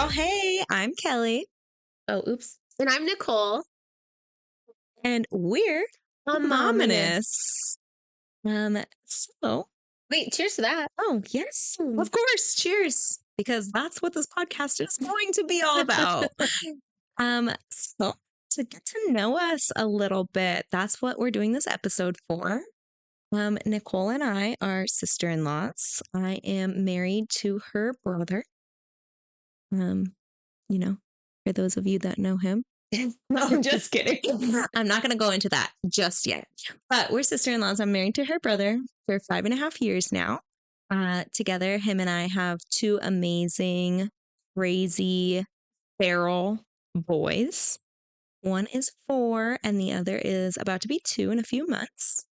Well, hey, I'm Kelly, Oh, oops. And I'm Nicole. and we're aMAMAnous. aMAMAnous. So, Wait, cheers to that. oh, yes, Mm. of course, cheers, because that's what this podcast is going to be all about. So to get to know us a little bit, that's what we're doing this episode for. Nicole and I are sister-in-laws. I am married to her brother. You know, for those of you that know him. No, I'm just kidding. I'm not going to go into that just yet. But we're sister-in-laws. I'm married to her brother for 5.5 years now. Together, him and I have two amazing, crazy, feral boys. One is 4 and the other is about to be 2 in a few months.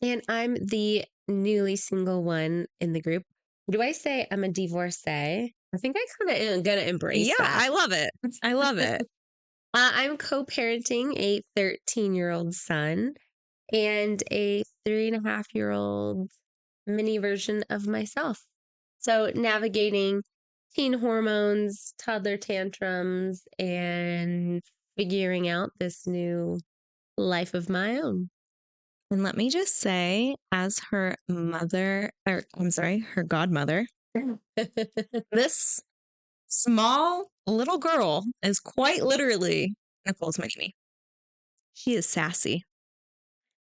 And I'm the newly single one in the group. Do I say I'm a divorcee? I think I kind of am going to embrace that. I love it. I love it. I'm co-parenting a 13-year-old son and a 3.5-year-old mini version of myself. So navigating teen hormones, toddler tantrums, and figuring out this new life of my own. And let me just say, as her mother, or I'm sorry, her godmother, this small little girl is quite literally Nicole's mini-me. She is sassy.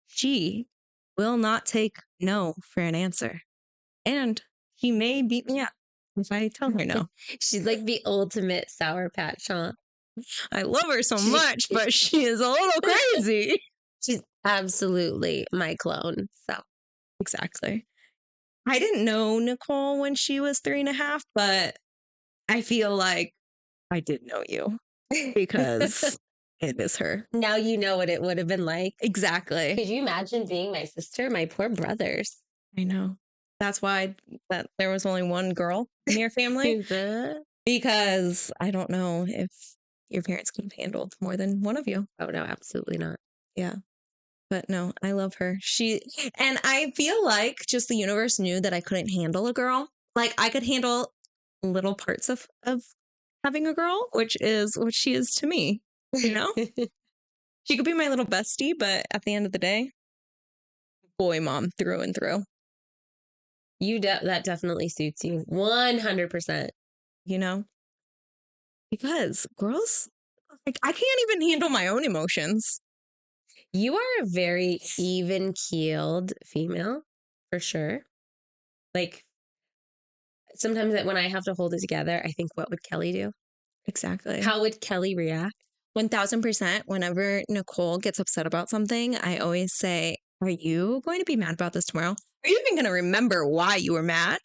She will not take no for an answer. And she may beat me up if I tell her no. She's like the ultimate Sour Patch, huh? I love her so much, but she is a little crazy. She's absolutely my clone. So Exactly. I didn't know Nicole when she was 3.5, but I feel like I did know you because it is her. now you know what it would have been like. Exactly. Could you imagine being my sister? My poor brothers. I know. That's why that there was only one girl in your family, because I don't know if your parents could have handled more than one of you. Oh, no, absolutely not. Yeah. But no, I love her. And I feel like just the universe knew that I couldn't handle a girl. Like I could handle little parts of having a girl, which is what she is to me, you know? She could be my little bestie, but at the end of the day, boy mom through and through. That definitely suits you 100%. You know? Because girls, like, I can't even handle my own emotions. You are a very even keeled female, for sure. Like sometimes when I have to hold it together, I think, what would Kelly do? Exactly. How would Kelly react? 1000%. Whenever Nicole gets upset about something, I always say, are you going to be mad about this tomorrow? Are you even going to remember why you were mad?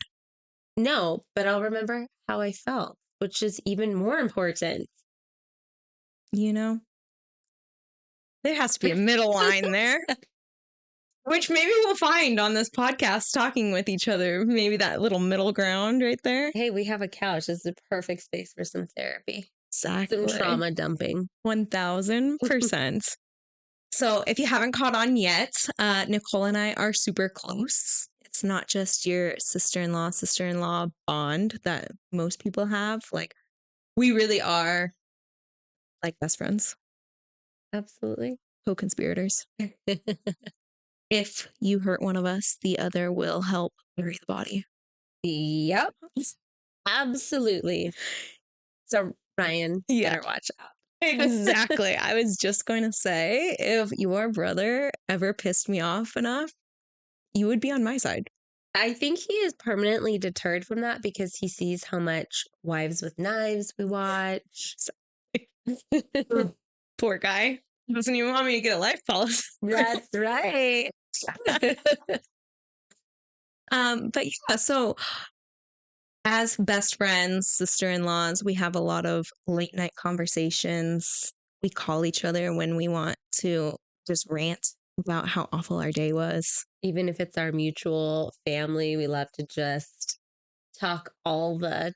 No, but I'll remember how I felt, which is even more important. You know? There has to be a middle line there, which maybe we'll find on this podcast talking with each other. Maybe that little middle ground right there. Hey, we have a couch. This is a perfect space for some therapy. Exactly. Some trauma dumping. 1000%. So if you haven't caught on yet, Nicole and I are super close. It's not just your sister-in-law bond that most people have. Like, we really are like best friends, Absolutely. co-conspirators. If you hurt one of us, the other will help bury the body. Yep. Absolutely. So, Ryan, better watch out. Exactly. I was just going to say, if your brother ever pissed me off enough, you would be on my side. I think he is permanently deterred from that because he sees how much Wives with Knives we watch. Poor guy. Doesn't even want me to get a life policy. That's right. But yeah, so as best friends, sister-in-laws, we have a lot of late night conversations. We call each other when we want to just rant about how awful our day was. Even if it's our mutual family, we love to just talk all the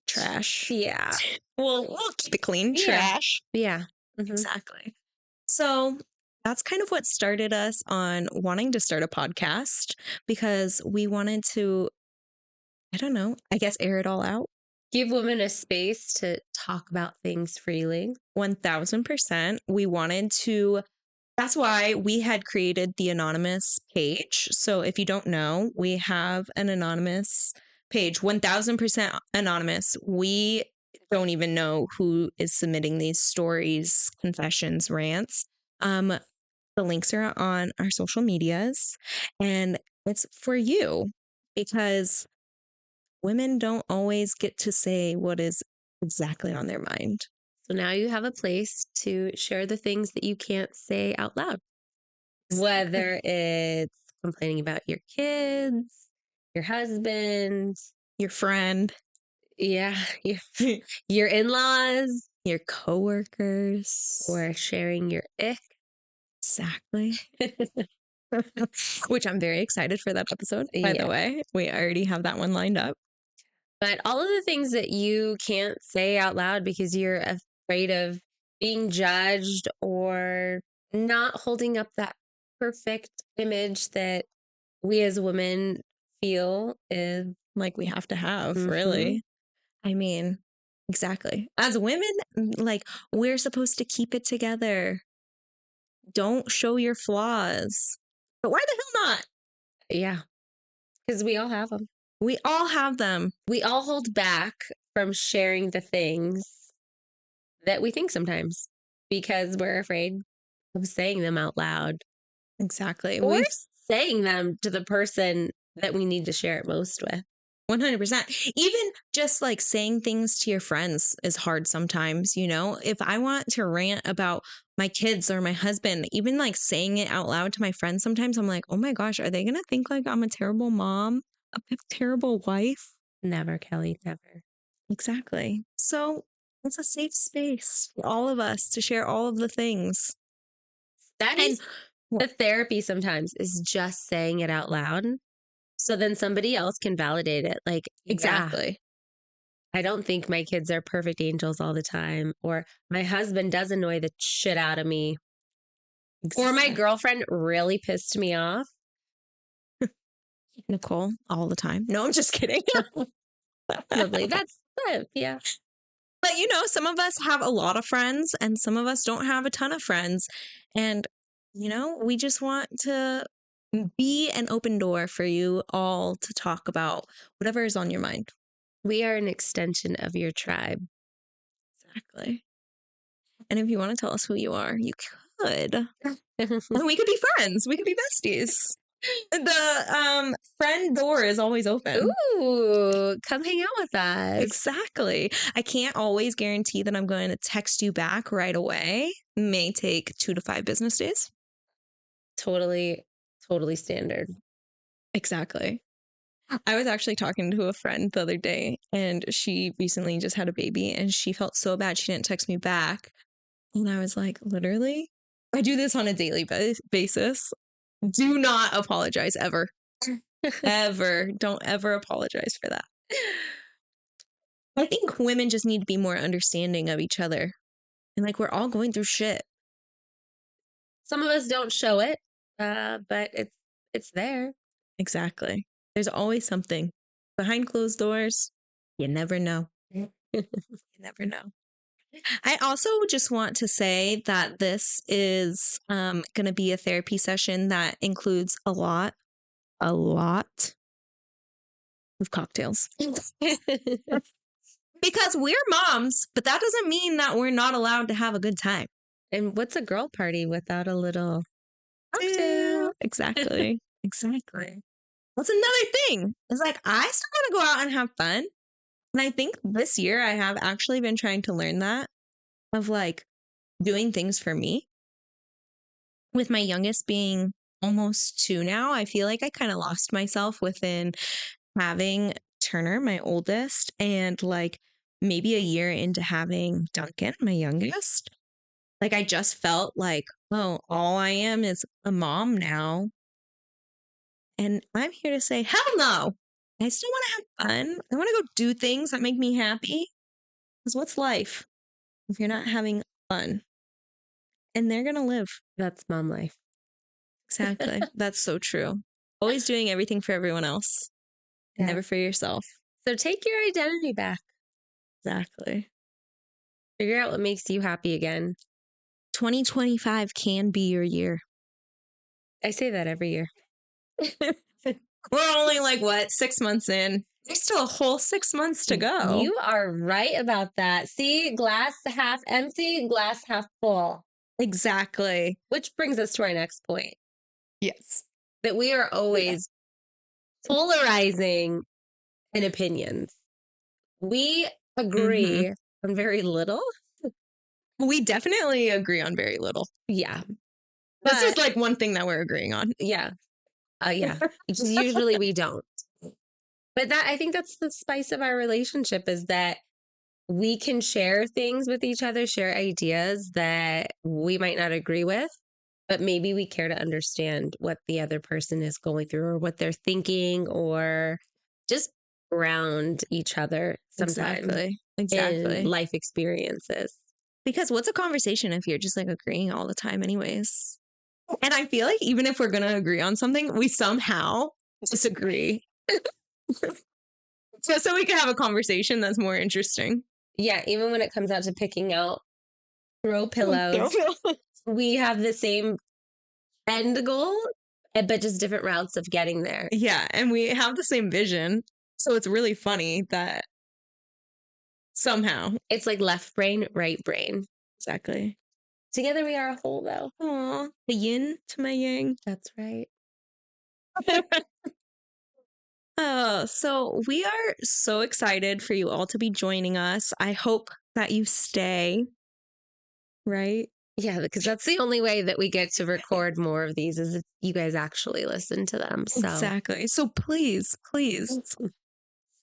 Trash. Yeah. We'll keep it clean. Yeah. Trash. Yeah. Mhm. Exactly. So that's kind of what started us on wanting to start a podcast, because we wanted to I don't know. I guess air it all out. Give women a space to talk about things freely. 1000%. We wanted to, that's why we had created the anonymous page. So if you don't know, we have an anonymous page, 1000% anonymous. We don't even know who is submitting these stories, confessions, rants. The links are on our social medias, and it's for you because women don't always get to say what is exactly on their mind. So now you have a place to share the things that you can't say out loud, whether it's complaining about your kids, your husband, Your friend, yeah, your in-laws, your coworkers. or sharing your ick. Exactly. Which I'm very excited for that episode, by the Yeah. way. We already have that one lined up. But all of the things that you can't say out loud because you're afraid of being judged or not holding up that perfect image that we as women feel is Like we have to have, Mhm. really. I mean, exactly. As women, like we're supposed to keep it together. Don't show your flaws. But why the hell not? Yeah, because we all have them. We all have them. We all hold back from sharing the things that we think sometimes because we're afraid of saying them out loud Exactly. or We've saying them to the person that we need to share it most with. 100%. Even just like saying things to your friends is hard sometimes, you know? If I want to rant about my kids or my husband, even like saying it out loud to my friends, sometimes I'm like, oh my gosh, are they going to think like I'm a terrible mom, a terrible wife? Never, Kelly, never. Exactly. So it's a safe space for all of us to share all of the things. That And is the therapy sometimes is just saying it out loud. So then somebody else can validate it. Like, yeah, exactly. I don't think my kids are perfect angels all the time. Or my husband does annoy the shit out of me. Or my girlfriend really pissed me off. Nicole, all the time. No, I'm just kidding. Lovely. That's yeah. But you know, some of us have a lot of friends and some of us don't have a ton of friends. And, you know, we just want to be an open door for you all to talk about whatever is on your mind. We are an extension of your tribe. Exactly. And if you want to tell us who you are, you could. And we could be friends. We could be besties. The friend door is always open. Ooh, come hang out with us. Exactly. I can't always guarantee that I'm going to text you back right away. May take 2 to 5 business days. Totally, totally standard. Exactly. I was actually talking to a friend the other day and she recently just had a baby and she felt so bad she didn't text me back. And I was like, literally, I do this on a daily basis. Do not apologize ever. Ever. Don't ever apologize for that. I think women just need to be more understanding of each other. And like, we're all going through shit. Some of us don't show it, but it's there. Exactly. There's always something behind closed doors. You never know. You never know. I also just want to say that this is going to be a therapy session that includes a lot of cocktails. Because we're moms, but that doesn't mean that we're not allowed to have a good time. And what's a girl party without a little cocktail? Exactly. Exactly. That's another thing. It's like, I still want to go out and have fun. And I think this year I have actually been trying to learn that of like doing things for me. With my youngest being almost 2 now, I feel like I kind of lost myself within having Turner, my oldest, and like maybe a year into having Duncan, my youngest. Like I just felt like, oh, all I am is a mom now. And I'm here to say, hell no. I still want to have fun. I want to go do things that make me happy. Because what's life if you're not having fun? And they're going to live. That's mom life. Exactly. That's so true. Always doing everything for everyone else, Yeah. never for yourself. So take your identity back. Exactly. Figure out what makes you happy again. 2025 can be your year. I say that every year. We're only like, what, 6 months in? There's still a whole 6 months to go. You are right about that. See, glass half empty, glass half full. Exactly. Which brings us to our next point. Yes. That we are always polarizing in opinions. We agree on very little. We definitely agree on very little. Yeah. This is But like one thing that we're agreeing on. yeah. Yeah. Usually we don't. But I think that's the spice of our relationship, is that we can share things with each other, share ideas that we might not agree with, but maybe we care to understand what the other person is going through or what they're thinking, or just ground each other sometimes in life experiences. Because what's a conversation if you're just like agreeing all the time anyways? And I feel like even if we're going to agree on something, we somehow disagree. So we can have a conversation that's more interesting. Yeah, even when it comes out to picking out throw pillows, we have the same end goal, but just different routes of getting there. Yeah, and we have the same vision. So it's really funny that somehow. It's like left brain, right brain. Exactly. Together we are a whole, though. Aw, the yin to my yang. That's right. So we are so excited for you all to be joining us. I hope that you stay, right? Yeah, because that's the only way that we get to record more of these, is if you guys actually listen to them. So Exactly. So please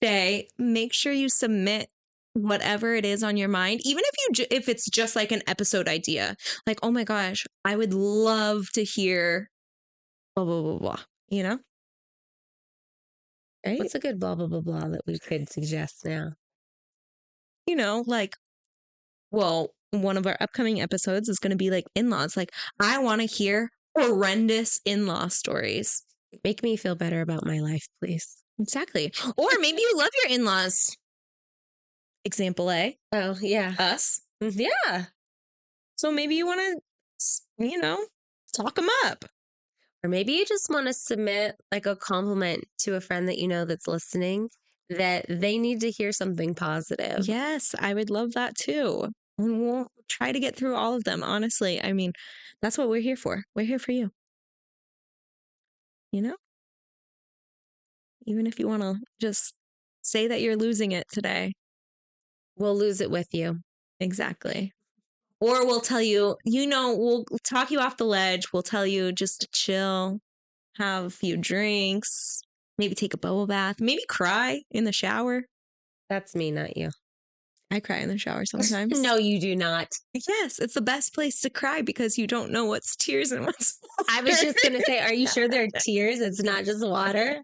stay. Make sure you submit whatever it is on your mind, even if it's just like an episode idea. Like, oh my gosh, I would love to hear blah blah blah blah. You know? Right? what's a good blah, blah, blah, blah that we could suggest now? You know, like, well, one of our upcoming episodes is going to be like in-laws. Like, I want to hear horrendous in-law stories. Make me feel better about my life, please. Exactly. Or maybe you love your in-laws. Example A. Oh, yeah. Us. Yeah. So maybe you want to, talk them up. Or maybe you just want to submit like a compliment to a friend that you know that's listening, that they need to hear something positive. Yes, I would love that too. And we'll try to get through all of them, honestly. I mean, that's what we're here for. We're here for you. You know? Even if you want to just say that you're losing it today. We'll lose it with you. Exactly. Or we'll tell you, we'll talk you off the ledge. We'll tell you just to chill, have a few drinks, maybe take a bubble bath, maybe cry in the shower. That's me, not you. I cry in the shower sometimes. No, you do not. Yes, it's the best place to cry because you don't know what's tears and what's water. I was just going to say, are you sure they're tears? It's not just water?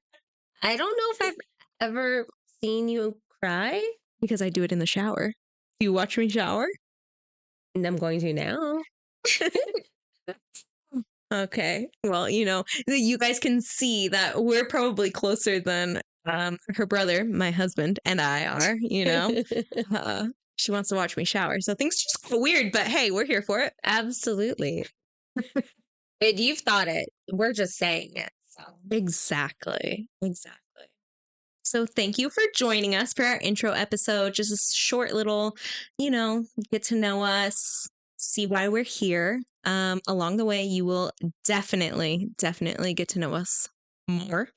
I don't know if I've ever seen you cry. Because I do it in the shower. Do you watch me shower? And I'm going to now. Okay. Well, you guys can see that we're probably closer than her brother, my husband, and I are, She wants to watch me shower. So things just go weird, but hey, we're here for it. Absolutely. And you've thought it. We're just saying it. So. Exactly. So thank you for joining us for our intro episode. Just a short little, get to know us, see why we're here. Along the way, you will definitely get to know us more.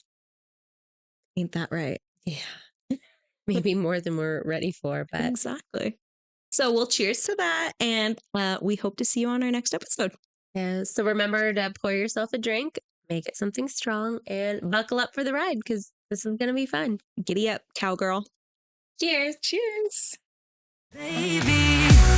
Ain't that right? Yeah. Maybe more than we're ready for, but. Exactly. So we'll cheers to that. And we hope to see you on our next episode. Yeah. So remember to pour yourself a drink, make it something strong, and buckle up for the ride, because this is going to be fun. Giddy up, cowgirl. Cheers. Cheers. Baby.